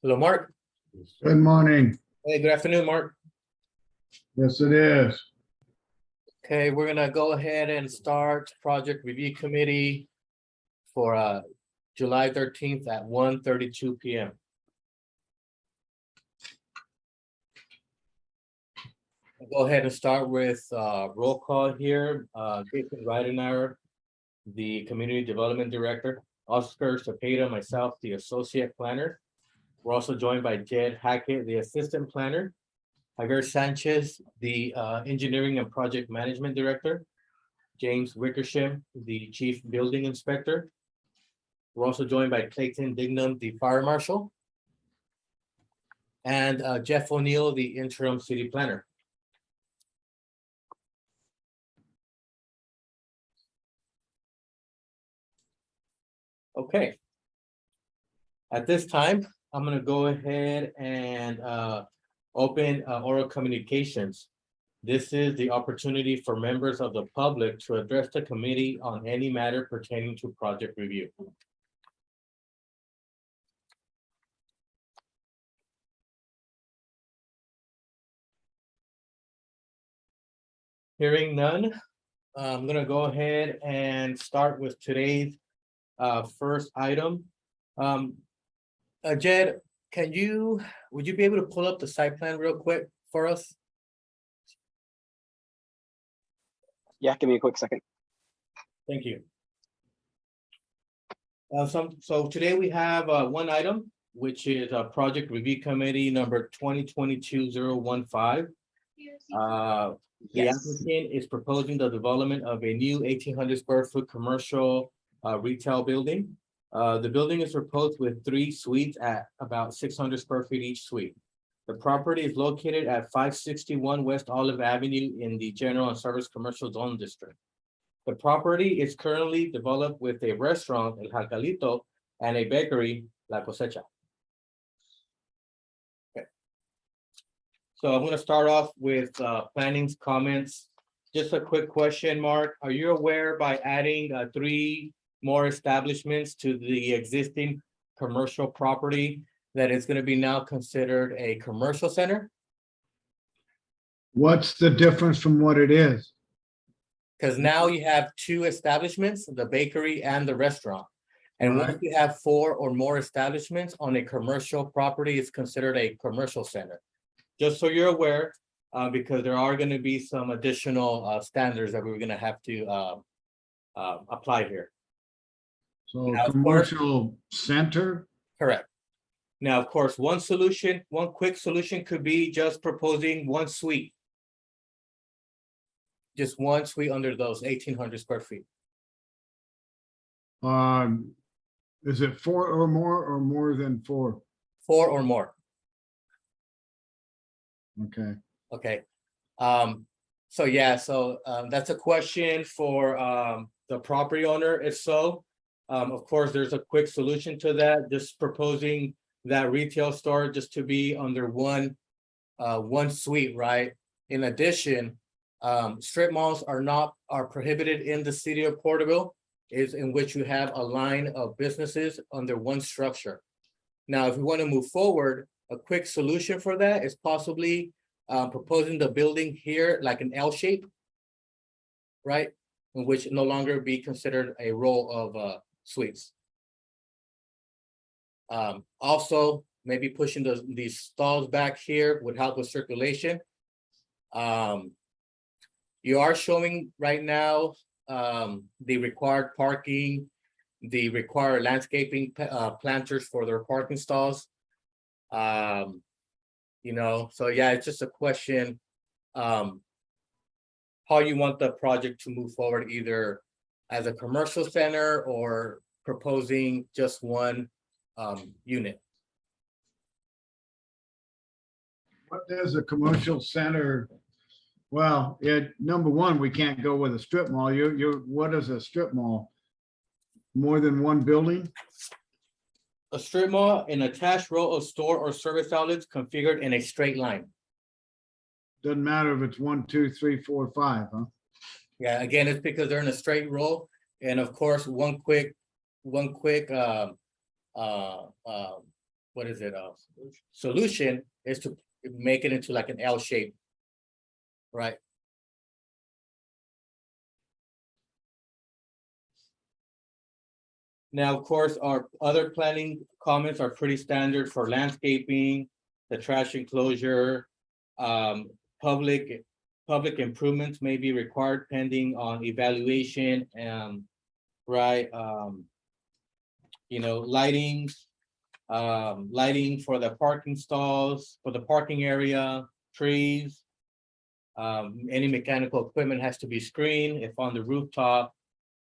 Hello, Mark. Good morning. Hey, good afternoon, Mark. Yes, it is. Okay, we're gonna go ahead and start Project Review Committee for July 13th at 1:32 p.m. I'll go ahead and start with roll call here. Jason Reidenauer, the Community Development Director, Oscar Cepeda, myself, the Associate Planner. We're also joined by Jed Hackett, the Assistant Planner, Javier Sanchez, the Engineering and Project Management Director, James Wickersham, the Chief Building Inspector. We're also joined by Clayton Dignam, the Fire Marshal, and Jeff O'Neill, the Interim City Planner. Okay. At this time, I'm going to go ahead and open oral communications. This is the opportunity for members of the public to address the committee on any matter pertaining to project review. Hearing none, I'm going to go ahead and start with today's first item. Jed, would you be able to pull up the site plan real quick for us? Yeah, give me a quick second. Thank you. So today we have one item, which is a project review committee number 2022-015. The applicant is proposing the development of a new 1,800 square foot commercial retail building. The building is proposed with 3 suites at about 600 square feet each suite. The property is located at 561 West Olive Avenue in the General and Service Commercial Zone District. The property is currently developed with a restaurant, El Jacalito, and a bakery, La Cosecha. Okay. So I'm going to start off with planning's comments. Just a quick question, Mark. Are you aware by adding 3 more establishments to the existing commercial property that it's going to be now considered a commercial center? What's the difference from what it is? Because now you have 2 establishments, the bakery and the restaurant. And Right. once you have 4 or more establishments on a commercial property, it's considered a commercial center. Just so you're aware, because there are going to be some additional standards that we're going to have to apply here. So Now, of course- commercial center? Correct. Now, of course, one quick solution could be just proposing 1 suite. Just 1 suite under those 1,800 square feet. Is it 4 or more than 4? 4 or more. Okay. Okay. So yeah, that's a question for the property owner. If so, of course, there's a quick solution to that. Just proposing that retail store just to be under one suite, right? In addition, strip malls are prohibited in the city of Porterville, is in which you have a line of businesses under one structure. Now, if we want to move forward, a quick solution for that is possibly proposing the building here like an L shape, right? In which no longer be considered a row of suites. Also, maybe pushing these stalls back here would help with circulation. You are showing right now the required parking, the required landscaping planters for their parking stalls. So yeah, it's just a question how you want the project to move forward, either as a commercial center or proposing just 1 unit. What does a commercial center? Well, number 1, we can't go with a strip mall. What is a strip mall? More than 1 building? A strip mall, an attached row of store or service outlets configured in a straight line. Doesn't matter if it's 1, 2, 3, 4, 5, huh? Yeah, again, it's because they're in a straight row. And of course, one quick what is it? Solution is to make it into like an L shape. Right? Now, of course, our other planning comments are pretty standard for landscaping, the trash enclosure. Public improvements may be required pending on evaluation and, right, you know, lighting for the parking stalls, for the parking area, trees. Any mechanical equipment has to be screened if on the rooftop.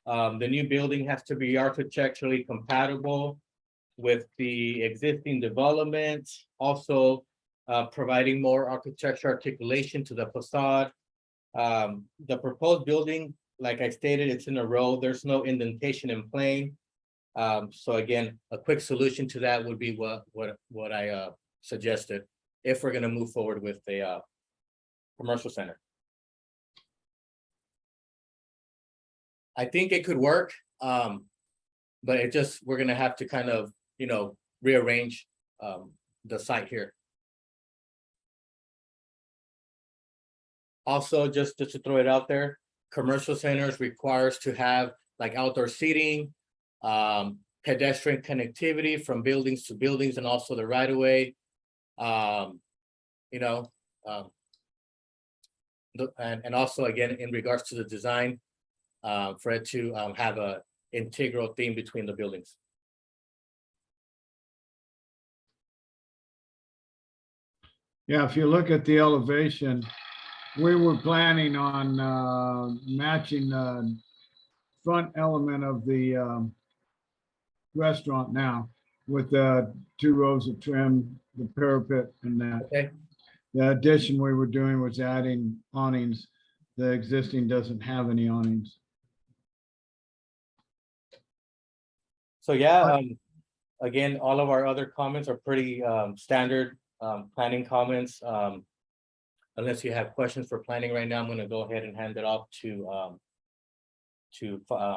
The new building has to be architecturally compatible with the existing development. Also, providing more architecture articulation to the facade. The proposed building, like I stated, it's in a row. There's no indentation in plane. So again, a quick solution to that would be what I suggested if we're gonna move forward with the commercial center. I think it could work, but we're gonna have to kind of, you know, rearrange the site here. Also, just to throw it out there, commercial centers requires to have like outdoor seating, pedestrian connectivity from buildings to buildings, and also the right of way. You know, and also again in regards to the design, for it to have a integral theme between the buildings. Yeah, if you look at the elevation, we were planning on matching the front element of the restaurant now with the 2 rows of trim, the parapet and that. Okay. The addition we were doing was adding awnings. The existing doesn't have any awnings. So yeah, again, all of our other comments are pretty standard planning comments. Unless you have questions for planning right now, I'm gonna go ahead and hand it off to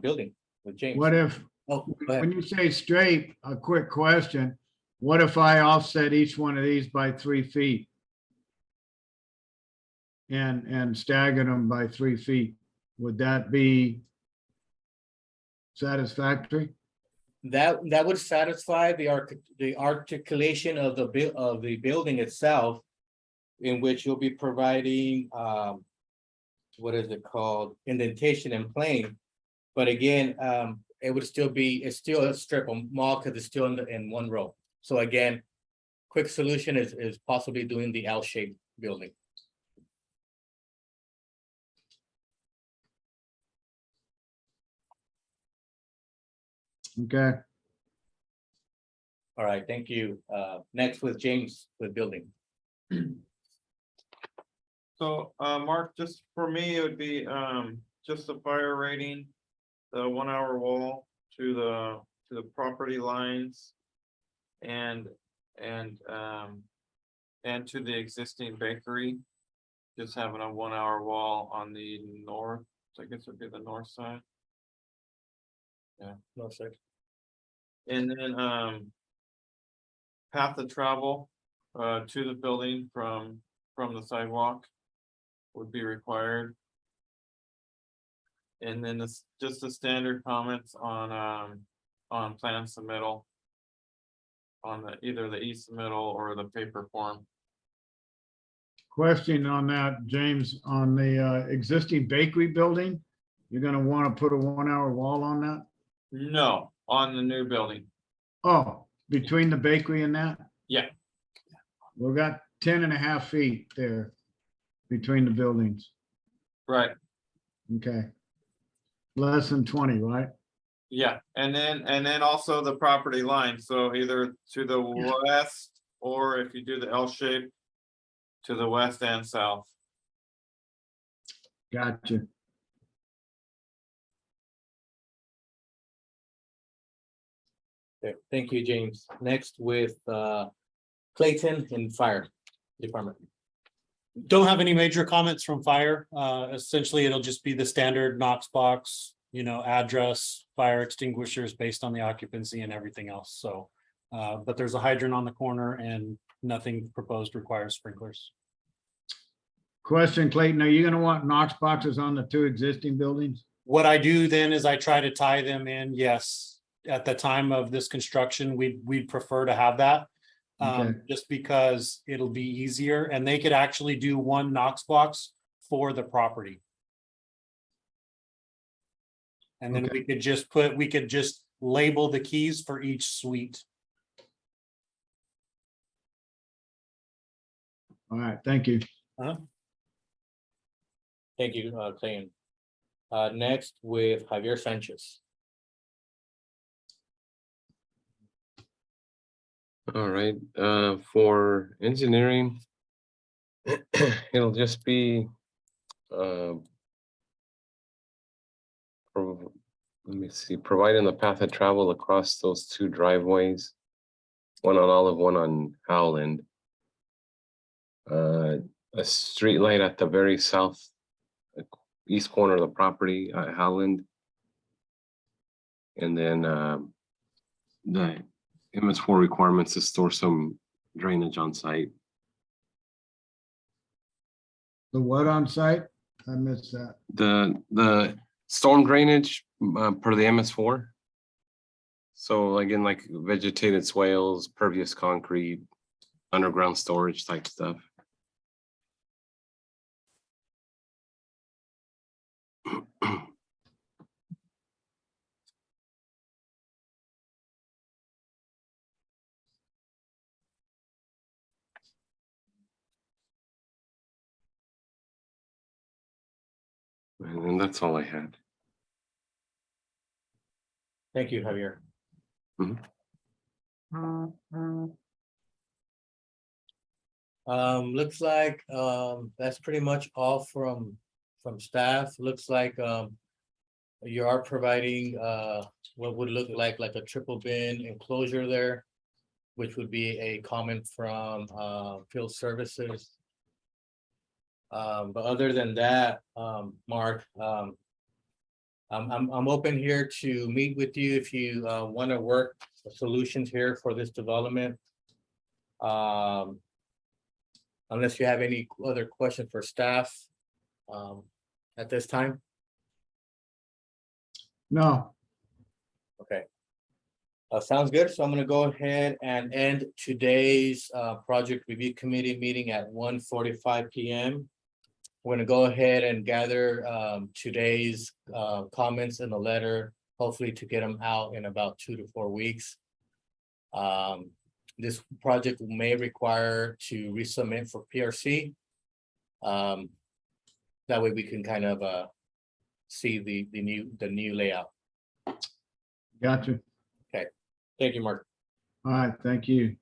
building with James. What if, Oh, go ahead. when you say straight, a quick question, what if I offset each one of these by 3 feet? And stagger them by 3 feet? Would that be satisfactory? That would satisfy the articulation of the building itself, in which you'll be providing what is it called, indentation and plane. But again, it would still be, it's still a strip of mall because it's still in one row. So again, quick solution is possibly doing the L-shaped building. Okay, All right, thank you. Next with James with building. So, Mark, just for me, it would be, just the fire rating, the 1 hour wall to the property lines. And to the existing bakery, just having a 1 hour wall on the north, I guess it'd be the north side. No, sir. And then, path of travel, to the building from the sidewalk would be required. And then this, just the standard comments on plan submittal. On either the e-submittal or the paper form. question on that, James, on the existing bakery building, you're gonna want to put a 1 hour wall on that? No, on the new building. Oh, between the bakery and that? Yeah. We've got 10.5 feet there between the buildings. Right, Okay. Less than 20, right? yeah, and then also the property line, so either to the west, or if you do the L shape. To the west and south. Gotcha. Okay, thank you, James. Next with Clayton in fire department. Don't have any major comments from fire. Essentially, it'll just be the standard Knox box, you know, address, fire extinguishers based on the occupancy and everything else. So But there's a hydrant on the corner and nothing proposed requires sprinklers. Question, Clayton, are you gonna want Knox boxes on the two existing buildings? What I do then is I try to tie them in, yes. At the time of this construction, we'd prefer to have that. Okay. Just because it'll be easier and they could actually do one Knox box for the property. And then Okay. we could just label the keys for each suite. All right, thank you. Thank you, Clayton. Next with Javier Sanchez. All right, for engineering, it'll just be, let me see, providing the path of travel across those two driveways, one on Olive, one on Howland. A street light at the very south east corner of the property at Howland. And then the MS4 requirements to store some drainage on site. The what on site? I missed that. The storm drainage per the MS4. So again, like vegetated swales, pervious concrete, underground storage type stuff. And that's all I had. Thank you, Javier. Mhm. Looks like that's pretty much all from staff. Looks like you are providing what would look like a triple bin enclosure there, which would be a comment from field services. But other than that, Mark, I'm open here to meet with you if you want to work solutions here for this development. Unless you have any other question for staff at this time. No, Okay. Sounds good. So I'm gonna go ahead and end today's project review committee meeting at 1:45 PM. We're gonna go ahead and gather today's comments in the letter, hopefully to get them out in about 2 to 4 weeks. This project may require to resubmit for PRC. That way we can kind of see the new layout. gotcha. Thank you, Mark. All right, thank you.